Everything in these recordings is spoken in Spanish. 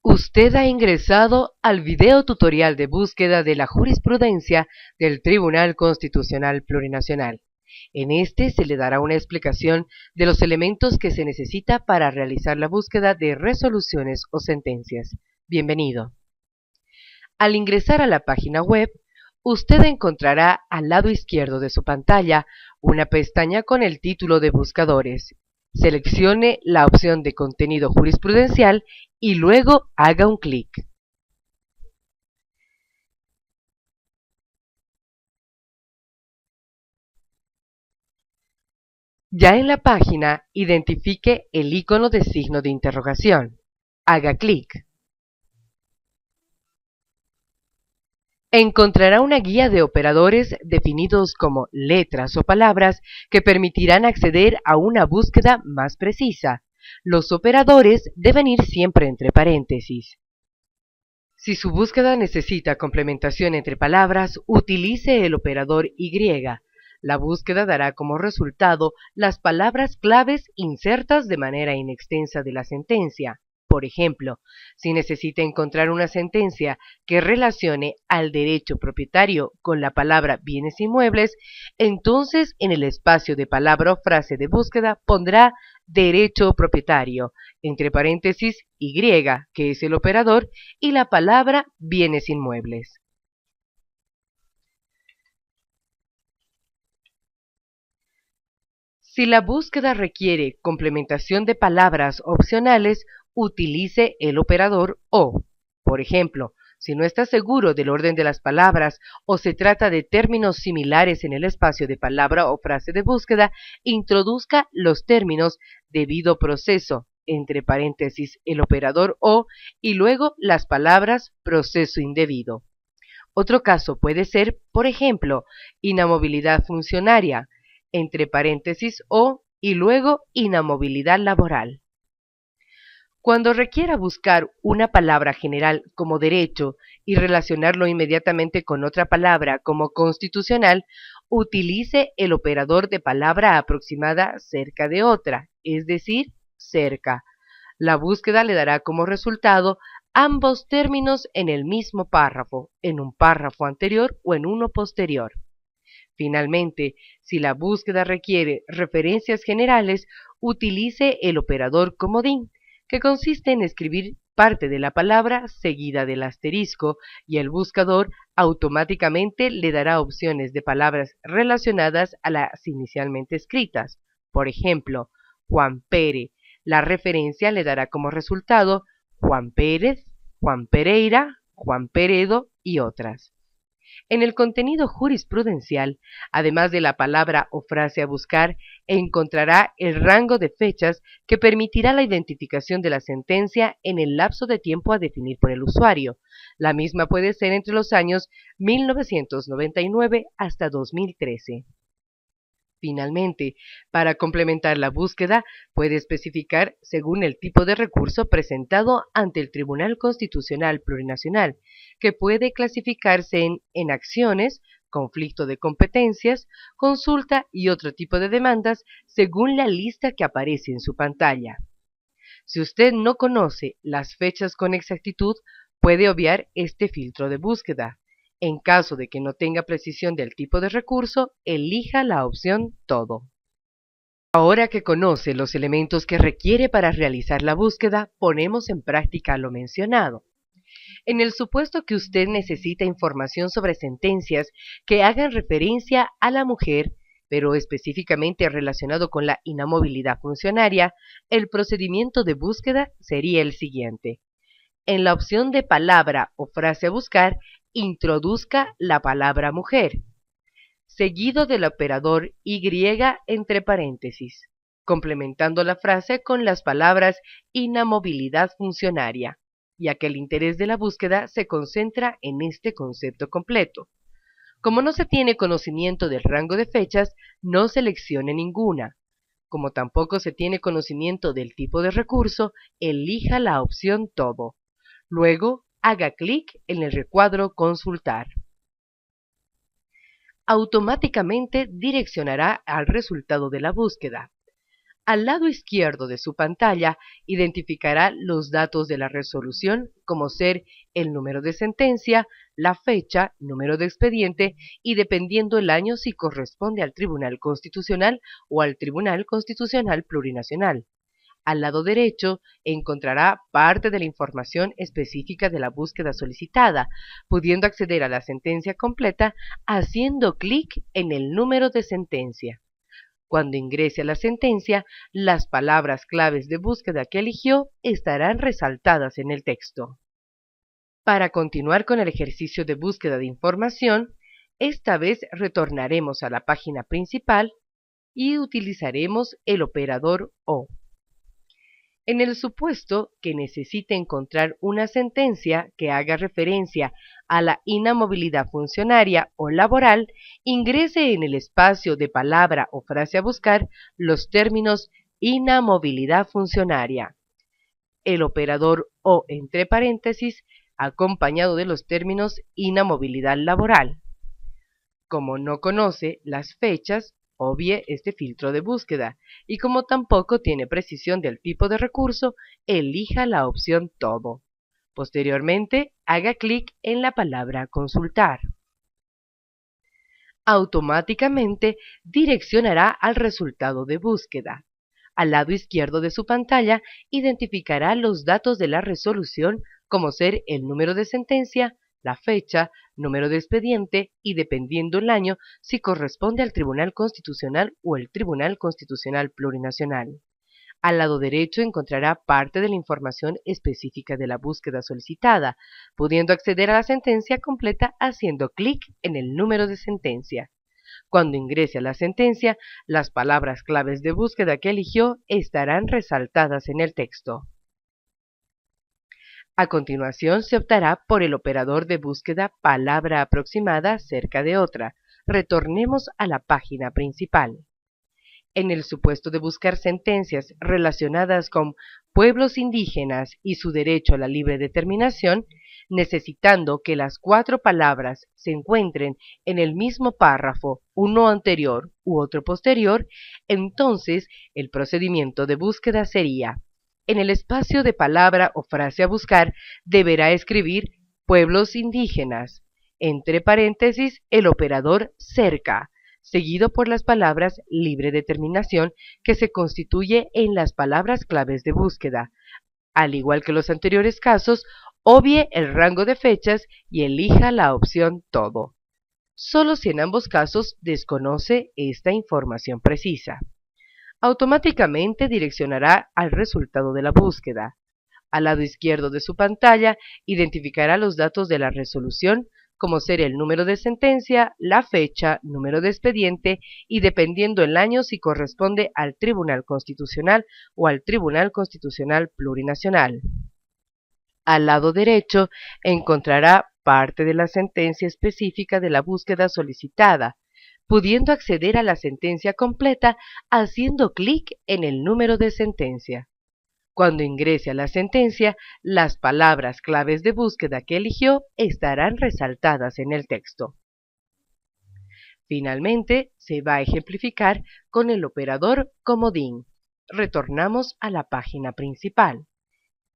Usted ha ingresado al video tutorial de búsqueda de la jurisprudencia del Tribunal Constitucional Plurinacional. En este se le dará una explicación de los elementos que se necesita para realizar la búsqueda de resoluciones o sentencias. Bienvenido. Al ingresar a la página web, usted encontrará al lado izquierdo de su pantalla una pestaña con el título de buscadores. Seleccione la opción de contenido jurisprudencial y luego haga un clic. Ya en la página, identifique el icono de signo de interrogación. Haga clic. Encontrará una guía de operadores definidos como letras o palabras que permitirán acceder a una búsqueda más precisa. Los operadores deben ir siempre entre paréntesis. Si su búsqueda necesita complementación entre palabras, utilice el operador Y. La búsqueda dará como resultado las palabras claves insertas de manera inextensa de la sentencia. Por ejemplo, si necesita encontrar una sentencia que relacione al derecho propietario con la palabra bienes inmuebles, entonces en el espacio de palabra o frase de búsqueda pondrá derecho propietario, entre paréntesis Y, que es el operador, y la palabra bienes inmuebles. Si la búsqueda requiere complementación de palabras opcionales, utilice el operador O. Por ejemplo, si no está seguro del orden de las palabras o se trata de términos similares en el espacio de palabra o frase de búsqueda, introduzca los términos debido proceso, entre paréntesis el operador O, y luego las palabras proceso indebido. Otro caso puede ser, por ejemplo, inamovilidad funcionaria, entre paréntesis O, y luego inamovilidad laboral. Cuando requiera buscar una palabra general como derecho y relacionarlo inmediatamente con otra palabra como constitucional, utilice el operador de palabra aproximada cerca de otra, es decir, cerca. La búsqueda le dará como resultado ambos términos en el mismo párrafo, en un párrafo anterior o en uno posterior. Finalmente, si la búsqueda requiere referencias generales, utilice el operador comodín, que consiste en escribir parte de la palabra seguida del asterisco, y el buscador automáticamente le dará opciones de palabras relacionadas a las inicialmente escritas. Por ejemplo, Juan Pere. La referencia le dará como resultado Juan Pérez, Juan Pereira, Juan Peredo y otras. En el contenido jurisprudencial, además de la palabra o frase a buscar, encontrará el rango de fechas que permitirá la identificación de la sentencia en el lapso de tiempo a definir por el usuario. La misma puede ser entre los años 1999 hasta 2013. Finalmente, para complementar la búsqueda, puede especificar según el tipo de recurso presentado ante el Tribunal Constitucional Plurinacional, que puede clasificarse en acciones, conflicto de competencias, consulta y otro tipo de demandas según la lista que aparece en su pantalla. Si usted no conoce las fechas con exactitud, puede obviar este filtro de búsqueda. En caso de que no tenga precisión del tipo de recurso, elija la opción Todo. Ahora que conoce los elementos que requiere para realizar la búsqueda, ponemos en práctica lo mencionado. En el supuesto que usted necesita información sobre sentencias que hagan referencia a la mujer, pero específicamente relacionado con la inamovilidad funcionaria, el procedimiento de búsqueda sería el siguiente. En la opción de palabra o frase a buscar, introduzca la palabra mujer, seguido del operador Y entre paréntesis, complementando la frase con las palabras inamovilidad funcionaria, ya que el interés de la búsqueda se concentra en este concepto completo. Como no se tiene conocimiento del rango de fechas, no seleccione ninguna. Como tampoco se tiene conocimiento del tipo de recurso, elija la opción Todo. Luego, haga clic en el recuadro Consultar. Automáticamente direccionará al resultado de la búsqueda. Al lado izquierdo de su pantalla identificará los datos de la resolución como ser el número de sentencia, la fecha, número de expediente y dependiendo el año si corresponde al Tribunal Constitucional o al Tribunal Constitucional Plurinacional. Al lado derecho encontrará parte de la información específica de la búsqueda solicitada, pudiendo acceder a la sentencia completa haciendo clic en el número de sentencia. Cuando ingrese a la sentencia, las palabras claves de búsqueda que eligió estarán resaltadas en el texto. Para continuar con el ejercicio de búsqueda de información, esta vez retornaremos a la página principal y utilizaremos el operador O. En el supuesto que necesite encontrar una sentencia que haga referencia a la inamovilidad funcionaria o laboral, ingrese en el espacio de palabra o frase a buscar los términos inamovilidad funcionaria. El operador O entre paréntesis acompañado de los términos inamovilidad laboral. Como no conoce las fechas, obvie este filtro de búsqueda y como tampoco tiene precisión del tipo de recurso, elija la opción Todo. Posteriormente, haga clic en la palabra Consultar. Automáticamente direccionará al resultado de búsqueda. Al lado izquierdo de su pantalla identificará los datos de la resolución como ser el número de sentencia, la fecha, número de expediente y dependiendo el año si corresponde al Tribunal Constitucional o el Tribunal Constitucional Plurinacional. Al lado derecho encontrará parte de la información específica de la búsqueda solicitada, pudiendo acceder a la sentencia completa haciendo clic en el número de sentencia. Cuando ingrese a la sentencia, las palabras claves de búsqueda que eligió estarán resaltadas en el texto. A continuación se optará por el operador de búsqueda palabra aproximada cerca de otra. Retornemos a la página principal. En el supuesto de buscar sentencias relacionadas con pueblos indígenas y su derecho a la libre determinación, necesitando que las 4 palabras se encuentren en el mismo párrafo, uno anterior u otro posterior, entonces el procedimiento de búsqueda sería: en el espacio de palabra o frase a buscar, deberá escribir pueblos indígenas, entre paréntesis el operador cerca, seguido por las palabras libre determinación que se constituye en las palabras claves de búsqueda. Al igual que los anteriores casos, obvie el rango de fechas y elija la opción Todo. Solo si en ambos casos desconoce esta información precisa. Automáticamente direccionará al resultado de la búsqueda. Al lado izquierdo de su pantalla identificará los datos de la resolución como ser el número de sentencia, la fecha, número de expediente y dependiendo el año si corresponde al Tribunal Constitucional o al Tribunal Constitucional Plurinacional. Al lado derecho encontrará parte de la sentencia específica de la búsqueda solicitada, pudiendo acceder a la sentencia completa haciendo clic en el número de sentencia. Cuando ingrese a la sentencia, las palabras claves de búsqueda que eligió estarán resaltadas en el texto. Finalmente, se va a ejemplificar con el operador comodín. Retornamos a la página principal.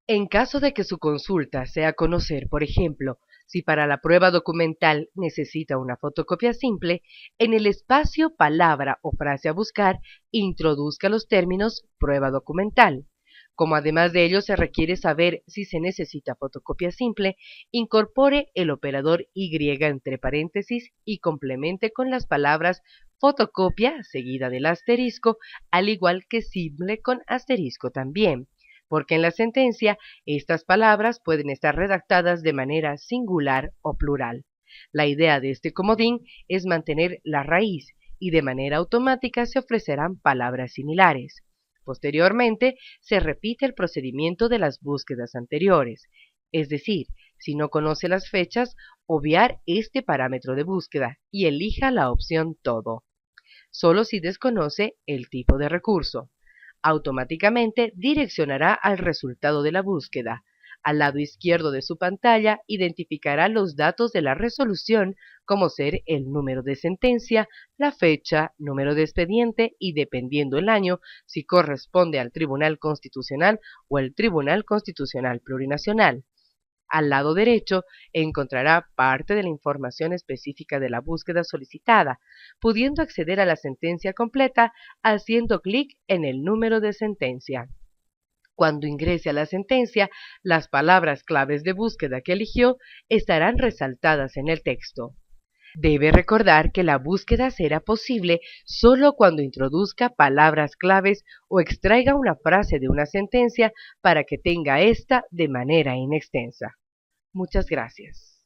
En caso de que su consulta sea conocer, por ejemplo, si para la prueba documental necesita una fotocopia simple, en el espacio palabra o frase a buscar, introduzca los términos prueba documental. Como además de ello se requiere saber si se necesita fotocopia simple, incorpore el operador Y entre paréntesis y complemente con las palabras fotocopia seguida del asterisco, al igual que simple con asterisco también, porque en la sentencia estas palabras pueden estar redactadas de manera singular o plural. La idea de este comodín es mantener la raíz y de manera automática se ofrecerán palabras similares. Posteriormente, se repite el procedimiento de las búsquedas anteriores, es decir, si no conoce las fechas, obviar este parámetro de búsqueda y elija la opción Todo. Solo si desconoce el tipo de recurso. Automáticamente direccionará al resultado de la búsqueda. Al lado izquierdo de su pantalla identificará los datos de la resolución, como ser el número de sentencia, la fecha, número de expediente y, dependiendo el año, si corresponde al Tribunal Constitucional o el Tribunal Constitucional Plurinacional. Al lado derecho encontrará parte de la información específica de la búsqueda solicitada, pudiendo acceder a la sentencia completa haciendo clic en el número de sentencia. Cuando ingrese a la sentencia, las palabras claves de búsqueda que eligió estarán resaltadas en el texto. Debe recordar que la búsqueda será posible solo cuando introduzca palabras claves o extraiga una frase de una sentencia para que tenga esta de manera inextensa. Muchas gracias.